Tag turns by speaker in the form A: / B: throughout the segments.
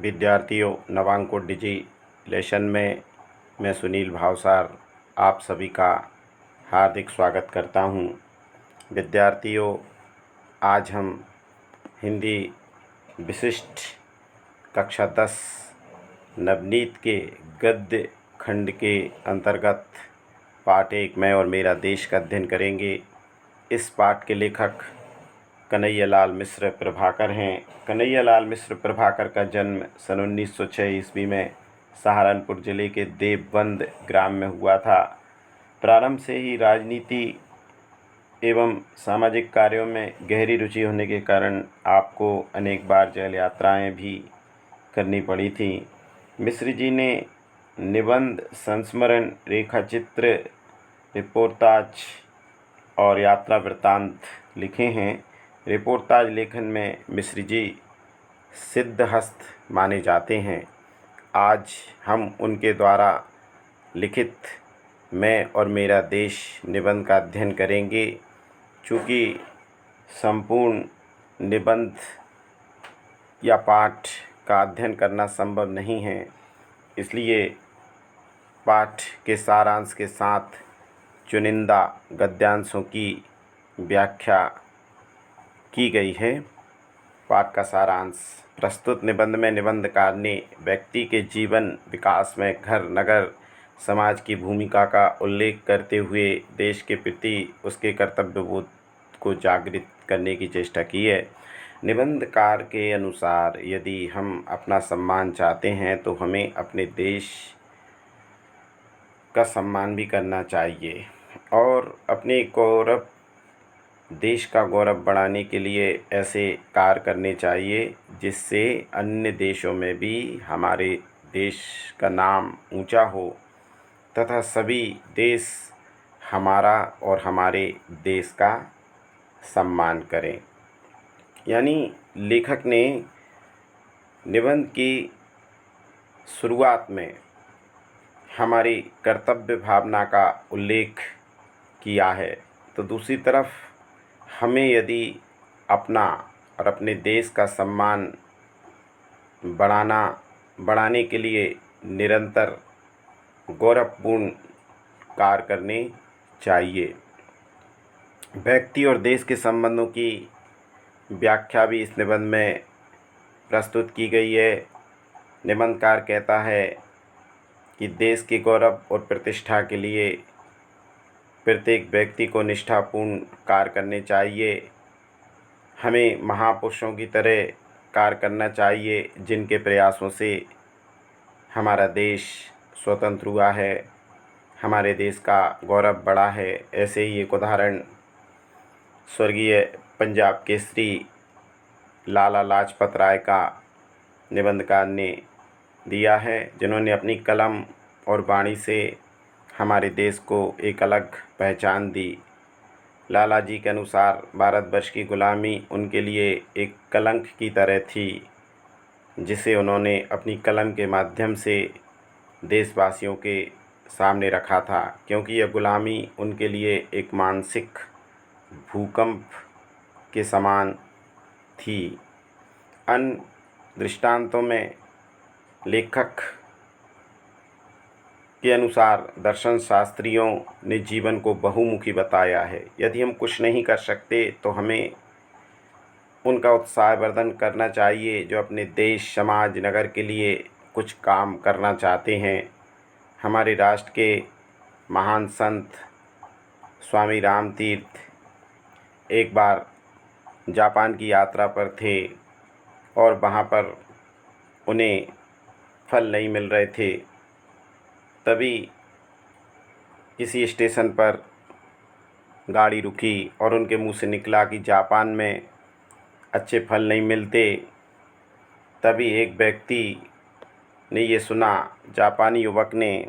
A: विद्यार्थियों, नवांकुर डिजी लेशन में मैं सुनील भावसार आप सभी का हार्दिक स्वागत करता हूं। विद्यार्थियों, आज हम हिंदी विशिष्ट कक्षा 10 नवनीत के गद्य खंड के अंतर्गत पाठ 1 मैं और मेरा देश का अध्ययन करेंगे। इस पाठ के लेखक कन्हैयालाल मिश्र प्रभाकर हैं। कन्हैयालाल मिश्र प्रभाकर का जन्म सन 1906 ईस्वी में सहारनपुर जिले के देवबंद ग्राम में हुआ था। प्रारंभ से ही राजनीति एवं सामाजिक कार्यों में गहरी रुचि होने के कारण आपको अनेक बार जेल यात्राएं भी करनी पड़ी थी। मिश्र जी ने निबंध, संस्मरण, रेखाचित्र, रिपोर्टाज और यात्रा वृत्तांत लिखे हैं। रिपोर्टाज लेखन में मिश्र जी सिद्धहस्त माने जाते हैं। आज हम उनके द्वारा लिखित मैं और मेरा देश निबंध का अध्ययन करेंगे। चूँकि संपूर्ण निबंध या पाठ का अध्ययन करना संभव नहीं है, इसलिए पाठ के सारांश के साथ चुनिंदा गद्यांशों की व्याख्या की गई है। पाठ का सारांश। प्रस्तुत निबंध में निबंधकार ने व्यक्ति के जीवन विकास में घर, नगर, समाज की भूमिका का उल्लेख करते हुए देश के प्रति उसके कर्तव्यबोध को जागृत करने की चेष्टा की है। निबंधकार के अनुसार यदि हम अपना सम्मान चाहते हैं तो हमें अपने देश का सम्मान भी करना चाहिए और अपने गौरव, देश का गौरव बढ़ाने के लिए ऐसे कार्य करने चाहिए जिससे अन्य देशों में भी हमारे देश का नाम ऊंचा हो तथा सभी देश हमारा और हमारे देश का सम्मान करें। यानी लेखक ने निबंध की शुरुआत में हमारी कर्तव्य भावना का उल्लेख किया है, तो दूसरी तरफ हमें यदि अपना और अपने देश का सम्मान बढ़ाने के लिए निरंतर गौरवपूर्ण कार्य करने चाहिए। व्यक्ति और देश के संबंधों की व्याख्या भी इस निबंध में प्रस्तुत की गई है। निबंधकार कहता है कि देश के गौरव और प्रतिष्ठा के लिए प्रत्येक व्यक्ति को निष्ठापूर्ण कार्य करने चाहिए। हमें महापुरुषों की तरह कार्य करना चाहिए जिनके प्रयासों से हमारा देश स्वतंत्र हुआ है, हमारे देश का गौरव बढ़ा है। ऐसे ही एक उदाहरण स्वर्गीय पंजाब केसरी लाला लाजपत राय का निबंधकार ने दिया है, जिन्होंने अपनी कलम और वाणी से हमारे देश को एक अलग पहचान दी। लाला जी के अनुसार भारतवर्ष की गुलामी उनके लिए एक कलंक की तरह थी, जिसे उन्होंने अपनी कलम के माध्यम से देशवासियों के सामने रखा था, क्योंकि यह गुलामी उनके लिए एक मानसिक भूकंप के समान थी। अन्य दृष्टांतों में लेखक के अनुसार दर्शन शास्त्रियों ने जीवन को बहुमुखी बताया है। यदि हम कुछ नहीं कर सकते तो हमें उनका उत्साहवर्धन करना चाहिए जो अपने देश, समाज, नगर के लिए कुछ काम करना चाहते हैं। हमारे राष्ट्र के महान संत स्वामी रामतीर्थ एक बार जापान की यात्रा पर थे और वहाँ पर उन्हें फल नहीं मिल रहे थे। तभी किसी स्टेशन पर गाड़ी रुकी और उनके मुंह से निकला कि जापान में अच्छे फल नहीं मिलते। तभी एक व्यक्ति ने ये सुना, जापानी युवक ने,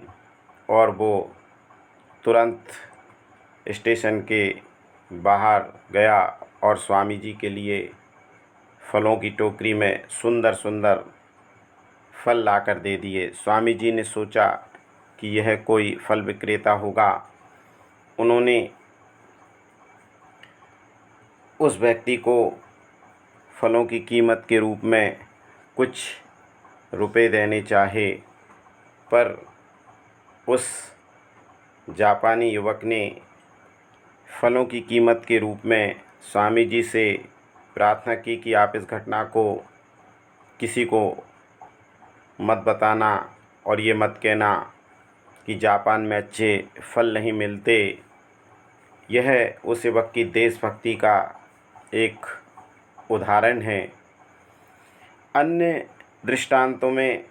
A: और वो तुरंत स्टेशन के बाहर गया और स्वामी जी के लिए फलों की टोकरी में सुंदर सुंदर फल लाकर दे दिए। स्वामी जी ने सोचा कि यह कोई फल विक्रेता होगा। उन्होंने उस व्यक्ति को फलों की कीमत के रूप में कुछ रुपए देने चाहे, पर उस जापानी युवक ने फलों की कीमत के रूप में स्वामी जी से प्रार्थना की कि आप इस घटना को किसी को मत बताना और ये मत कहना कि जापान में अच्छे फल नहीं मिलते। यह उस युवक की देशभक्ति का एक उदाहरण है। अन्य दृष्टांतों में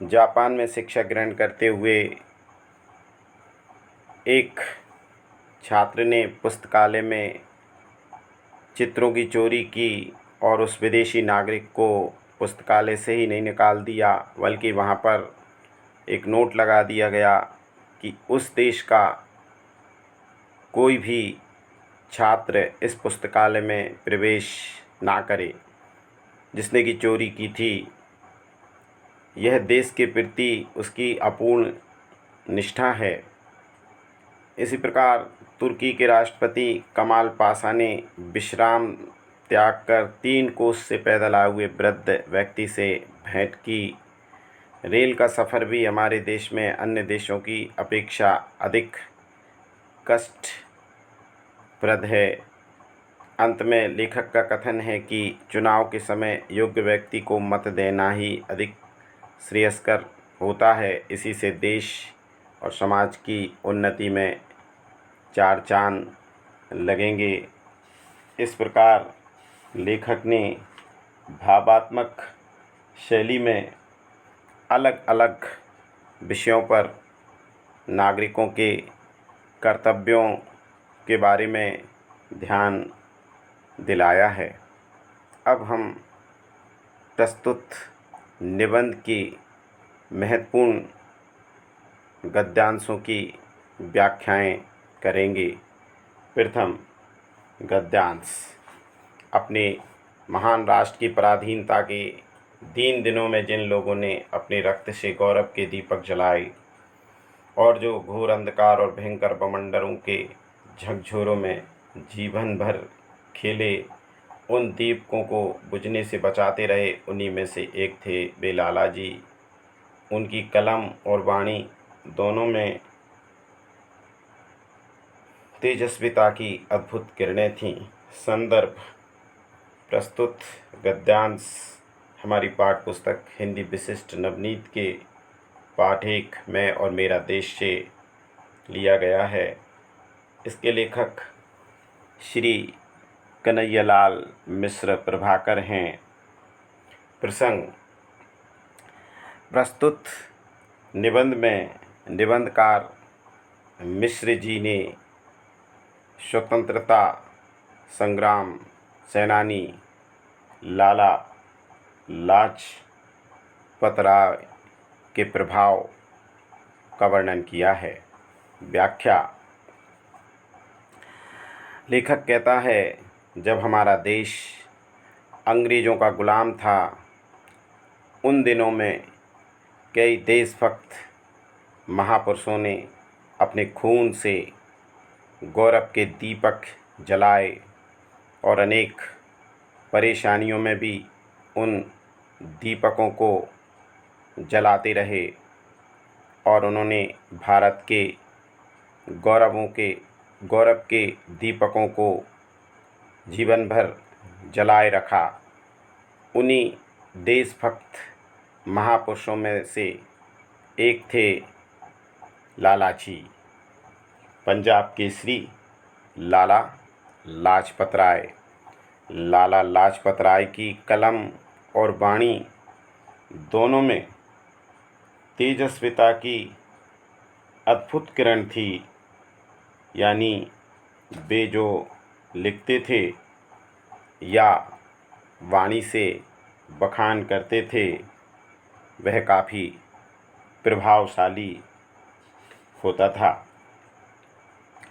A: जापान में शिक्षा ग्रहण करते हुए एक छात्र ने पुस्तकालय में चित्रों की चोरी की और उस विदेशी नागरिक को पुस्तकालय से ही नहीं निकाल दिया, बल्कि वहाँ पर एक नोट लगा दिया गया कि उस देश का कोई भी छात्र इस पुस्तकालय में प्रवेश ना करे जिसने की चोरी की थी। यह देश के प्रति उसकी अपूर्ण निष्ठा है। इसी प्रकार तुर्की के राष्ट्रपति कमाल पाशा ने विश्राम त्याग कर 3 कोस से पैदल आए हुए वृद्ध व्यक्ति से भेंट की। रेल का सफ़र भी हमारे देश में अन्य देशों की अपेक्षा अधिक कष्टप्रद है। अंत में लेखक का कथन है कि चुनाव के समय योग्य व्यक्ति को मत देना ही अधिक श्रेयस्कर होता है। इसी से देश और समाज की उन्नति में 4 चांद लगेंगे। इस प्रकार लेखक ने भावात्मक शैली में अलग अलग विषयों पर नागरिकों के कर्तव्यों के बारे में ध्यान दिलाया है। अब हम प्रस्तुत निबंध की महत्वपूर्ण गद्यांशों की व्याख्याएं करेंगे। प्रथम गद्यांश। अपने महान राष्ट्र की पराधीनता के दीन दिनों में जिन लोगों ने अपने रक्त से गौरव के दीपक जलाए और जो घोर अंधकार और भयंकर बवंडरों के झकझोरों में जीवन भर खेले, उन दीपकों को बुझने से बचाते रहे, उन्हीं में से एक थे वे लाला जी। उनकी कलम और वाणी दोनों में तेजस्विता की अद्भुत किरणें थीं। संदर्भ। प्रस्तुत गद्यांश हमारी पाठ्य पुस्तक हिंदी विशिष्ट नवनीत के पाठ 1 मैं और मेरा देश से लिया गया है। इसके लेखक श्री कन्हैयालाल मिश्र प्रभाकर हैं। प्रसंग। प्रस्तुत निबंध में निबंधकार मिश्र जी ने स्वतंत्रता संग्राम सेनानी लाला लाजपत राय के प्रभाव का वर्णन किया है। व्याख्या। लेखक कहता है, जब हमारा देश अंग्रेज़ों का गुलाम था, उन दिनों में कई देशभक्त महापुरुषों ने अपने खून से गौरव के दीपक जलाए और अनेक परेशानियों में भी उन दीपकों को जलाते रहे और उन्होंने भारत के गौरव के दीपकों को जीवन भर जलाए रखा। उन्हीं देशभक्त महापुरुषों में से एक थे लालाजी, पंजाब केसरी लाला लाजपत राय। लाला लाजपत राय की कलम और वाणी दोनों में तेजस्विता की अद्भुत किरण थी। यानी वे जो लिखते थे या वाणी से बखान करते थे, वह काफ़ी प्रभावशाली होता था।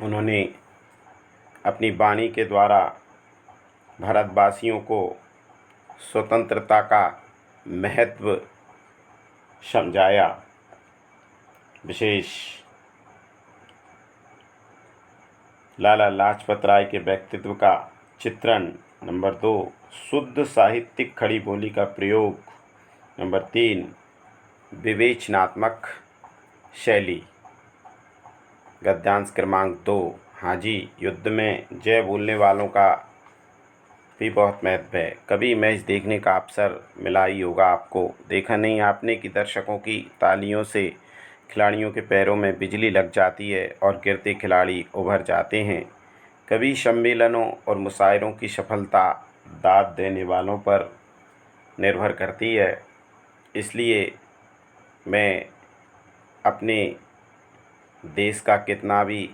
A: उन्होंने अपनी वाणी के द्वारा भारतवासियों को स्वतंत्रता का महत्व समझाया। विशेष लाला लाजपत राय के व्यक्तित्व का चित्रण। नंबर 2, शुद्ध साहित्यिक खड़ी बोली का प्रयोग। नंबर 3, विवेचनात्मक शैली। गद्यांश क्रमांक 2, हाँ जी, युद्ध में जय बोलने वालों का भी बहुत महत्व है। कभी मैच देखने का अवसर मिला ही होगा आपको, देखा नहीं आपने कि दर्शकों की तालियों से खिलाड़ियों के पैरों में बिजली लग जाती है और गिरते खिलाड़ी उभर जाते हैं। कभी सम्मेलनों और मुशायरों की सफलता दाद देने वालों पर निर्भर करती है। इसलिए मैं अपने देश का कितना भी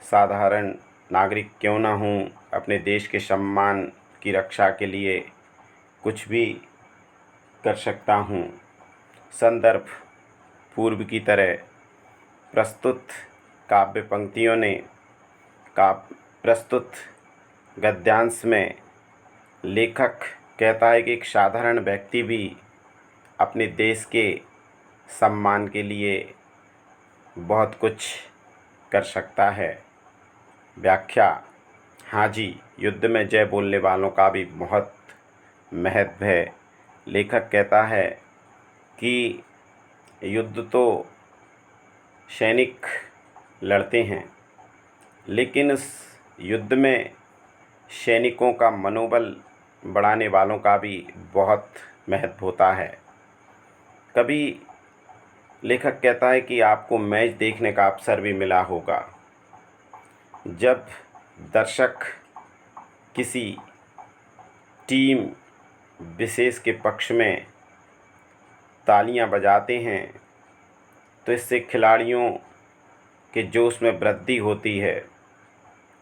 A: साधारण नागरिक क्यों ना हूँ, अपने देश के सम्मान की रक्षा के लिए कुछ भी कर सकता हूँ। संदर्भ पूर्व की तरह प्रस्तुत काव्य पंक्तियों ने प्रस्तुत गद्यांश में लेखक कहता है कि एक साधारण व्यक्ति भी अपने देश के सम्मान के लिए बहुत कुछ कर सकता है। व्याख्या, हाँ जी, युद्ध में जय बोलने वालों का भी बहुत महत्व है। लेखक कहता है कि युद्ध तो सैनिक लड़ते हैं, लेकिन इस युद्ध में सैनिकों का मनोबल बढ़ाने वालों का भी बहुत महत्व होता है। कभी लेखक कहता है कि आपको मैच देखने का अवसर भी मिला होगा, जब दर्शक किसी टीम विशेष के पक्ष में तालियां बजाते हैं तो इससे खिलाड़ियों के जोश में वृद्धि होती है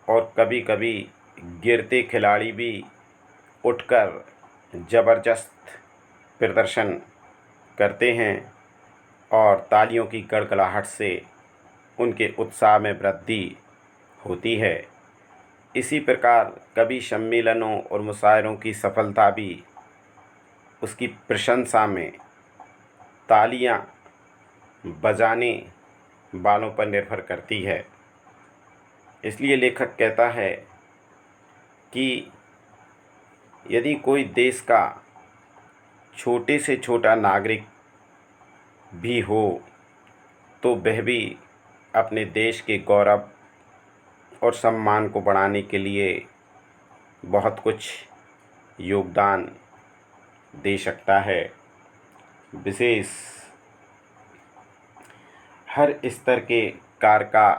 A: और कभी कभी गिरते खिलाड़ी भी उठकर ज़बरदस्त प्रदर्शन करते हैं और तालियों की गड़गड़ाहट से उनके उत्साह में वृद्धि होती है। इसी प्रकार कभी सम्मेलनों और मुशायरों की सफलता भी उसकी प्रशंसा में तालियां बजाने वालों पर निर्भर करती है। इसलिए लेखक कहता है कि यदि कोई देश का छोटे से छोटा नागरिक भी हो तो वह भी अपने देश के गौरव और सम्मान को बढ़ाने के लिए बहुत कुछ योगदान दे सकता है। विशेष हर स्तर के कार्य का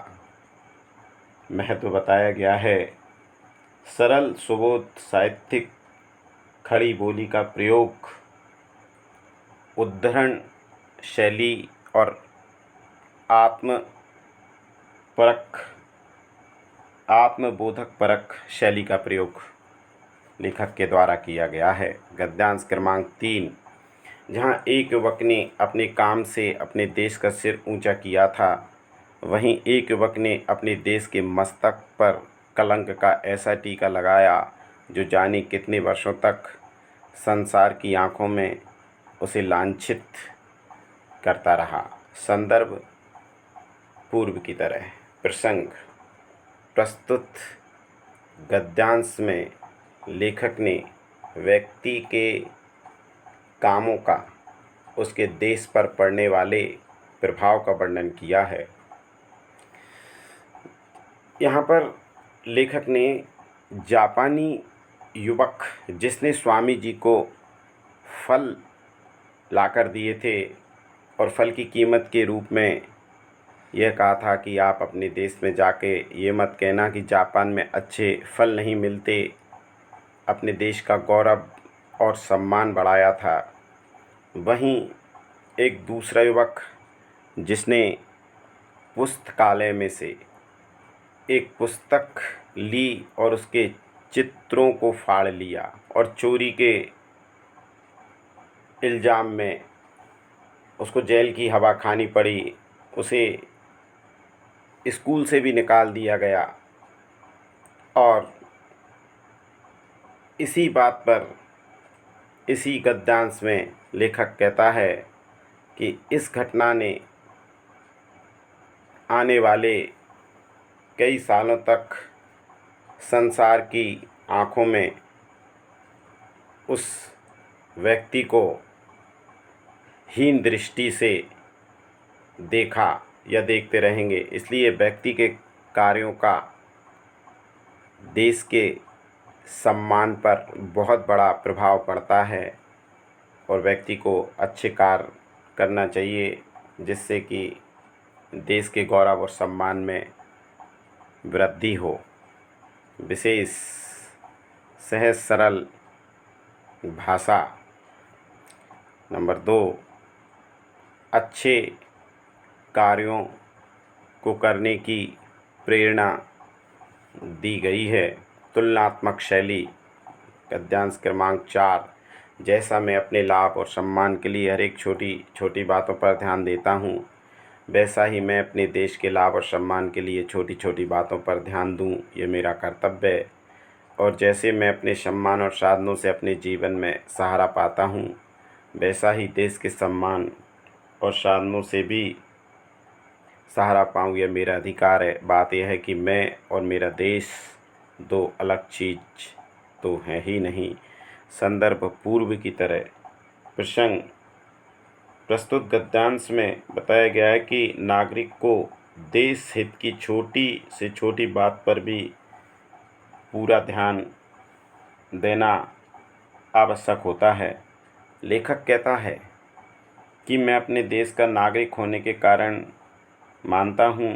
A: महत्व बताया गया है। सरल सुबोध साहित्यिक खड़ी बोली का प्रयोग, उद्धरण शैली और आत्मबोधक परक शैली का प्रयोग लेखक के द्वारा किया गया है। गद्यांश क्रमांक 3, जहाँ एक युवक ने अपने काम से अपने देश का सिर ऊंचा किया था, वहीं एक युवक ने अपने देश के मस्तक पर कलंक का ऐसा टीका लगाया जो जाने कितने वर्षों तक संसार की आंखों में उसे लांछित करता रहा। संदर्भ पूर्व की तरह। प्रसंग, प्रस्तुत गद्यांश में लेखक ने व्यक्ति के कामों का उसके देश पर पड़ने वाले प्रभाव का वर्णन किया है। यहाँ पर लेखक ने जापानी युवक जिसने स्वामी जी को फल लाकर दिए थे और फल की कीमत के रूप में यह कहा था कि आप अपने देश में जाके ये मत कहना कि जापान में अच्छे फल नहीं मिलते, अपने देश का गौरव और सम्मान बढ़ाया था। वहीं एक दूसरा युवक जिसने पुस्तकालय में से एक पुस्तक ली और उसके चित्रों को फाड़ लिया और चोरी के इल्ज़ाम में उसको जेल की हवा खानी पड़ी, उसे स्कूल से भी निकाल दिया गया। और इसी बात पर इसी गद्यांश में लेखक कहता है कि इस घटना ने आने वाले कई सालों तक संसार की आँखों में उस व्यक्ति को हीन दृष्टि से देखा या देखते रहेंगे। इसलिए व्यक्ति के कार्यों का देश के सम्मान पर बहुत बड़ा प्रभाव पड़ता है और व्यक्ति को अच्छे कार्य करना चाहिए जिससे कि देश के गौरव और सम्मान में वृद्धि हो। विशेष सहज सरल भाषा। नंबर 2, अच्छे कार्यों को करने की प्रेरणा दी गई है। तुलनात्मक शैली। गद्यांश क्रमांक 4। जैसा मैं अपने लाभ और सम्मान के लिए हर एक छोटी छोटी बातों पर ध्यान देता हूँ, वैसा ही मैं अपने देश के लाभ और सम्मान के लिए छोटी छोटी बातों पर ध्यान दूँ, ये मेरा कर्तव्य है। और जैसे मैं अपने सम्मान और साधनों से अपने जीवन में सहारा पाता हूँ, वैसा ही देश के सम्मान और साधनों से भी सहारा पाऊँ, यह मेरा अधिकार है। बात यह है कि मैं और मेरा देश दो अलग चीज़ तो हैं ही नहीं। संदर्भ पूर्व की तरह। प्रसंग। प्रस्तुत गद्यांश में बताया गया है कि नागरिक को देश हित की छोटी से छोटी बात पर भी पूरा ध्यान देना आवश्यक होता है। लेखक कहता है कि मैं अपने देश का नागरिक होने के कारण मानता हूँ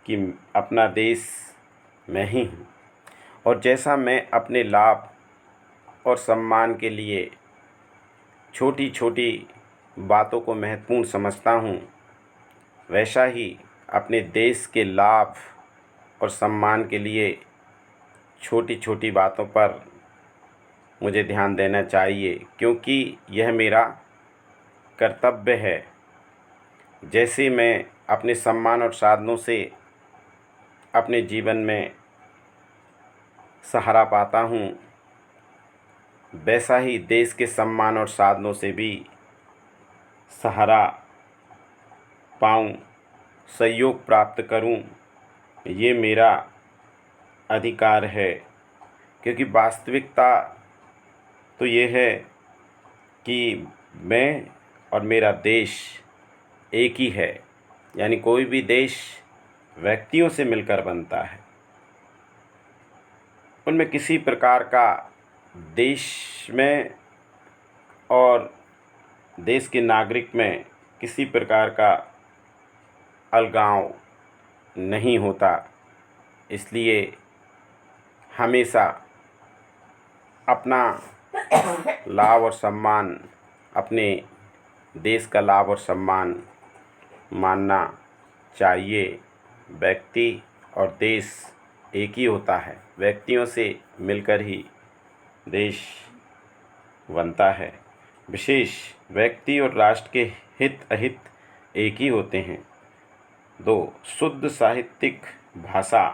A: कि अपना देश मैं ही हूँ, और जैसा मैं अपने लाभ और सम्मान के लिए छोटी छोटी बातों को महत्वपूर्ण समझता हूँ, वैसा ही अपने देश के लाभ और सम्मान के लिए छोटी छोटी बातों पर मुझे ध्यान देना चाहिए, क्योंकि यह मेरा कर्तव्य है। जैसे मैं अपने सम्मान और साधनों से अपने जीवन में सहारा पाता हूँ, वैसा ही देश के सम्मान और साधनों से भी सहारा पाऊँ, सहयोग प्राप्त करूँ, ये मेरा अधिकार है। क्योंकि वास्तविकता तो ये है कि मैं और मेरा देश एक ही है। यानी कोई भी देश व्यक्तियों से मिलकर बनता है, उनमें किसी प्रकार का देश में और देश के नागरिक में किसी प्रकार का अलगाव नहीं होता। इसलिए हमेशा अपना लाभ और सम्मान, अपने देश का लाभ और सम्मान मानना चाहिए। व्यक्ति और देश एक ही होता है। व्यक्तियों से मिलकर ही देश बनता है। विशेष व्यक्ति और राष्ट्र के हित अहित एक ही होते हैं। 2, शुद्ध साहित्यिक भाषा।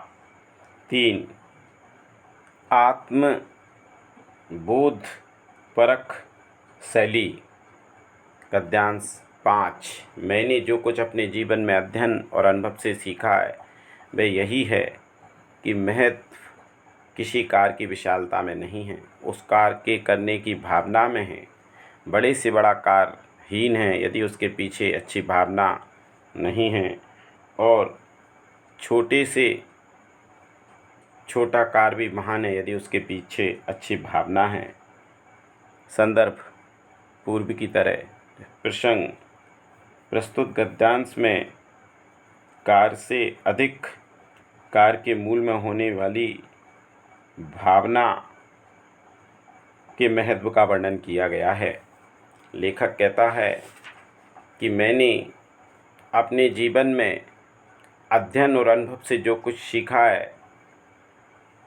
A: 3, आत्म बोध परक शैली। गद्यांश 5। मैंने जो कुछ अपने जीवन में अध्ययन और अनुभव से सीखा है, वह यही है कि महत्व किसी कार्य की विशालता में नहीं है, उस कार्य के करने की भावना में है। बड़े से बड़ा कार्य हीन है यदि उसके पीछे अच्छी भावना नहीं है, और छोटे से छोटा कार्य भी महान है यदि उसके पीछे अच्छी भावना है। संदर्भ पूर्व की तरह। प्रसंग। प्रस्तुत गद्यांश में कार्य से अधिक कार्य के मूल में होने वाली भावना के महत्व का वर्णन किया गया है। लेखक कहता है कि मैंने अपने जीवन में अध्ययन और अनुभव से जो कुछ सीखा है,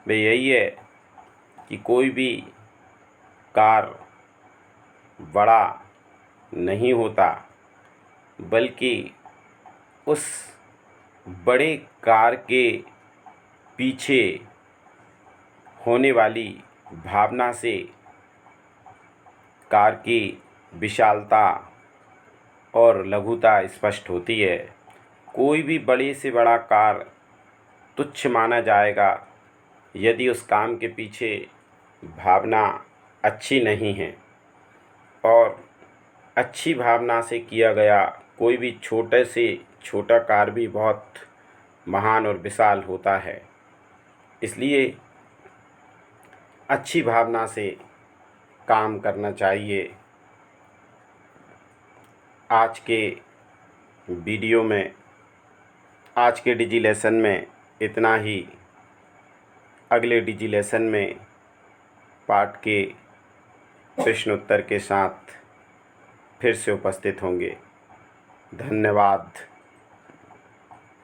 A: वह यही है कि कोई भी कार्य बड़ा नहीं होता, बल्कि उस बड़े कार्य के पीछे होने वाली भावना से कार्य की विशालता और लघुता स्पष्ट होती है। कोई भी बड़े से बड़ा कार्य तुच्छ माना जाएगा यदि उस काम के पीछे भावना अच्छी नहीं है। और अच्छी भावना से किया गया कोई भी छोटे से छोटा कार्य भी बहुत महान और विशाल होता है। इसलिए अच्छी भावना से काम करना चाहिए। आज के वीडियो में, आज के डिजी लेसन में इतना ही। अगले डिजी लेसन में पाठ के प्रश्न उत्तर के साथ फिर से उपस्थित होंगे। धन्यवाद।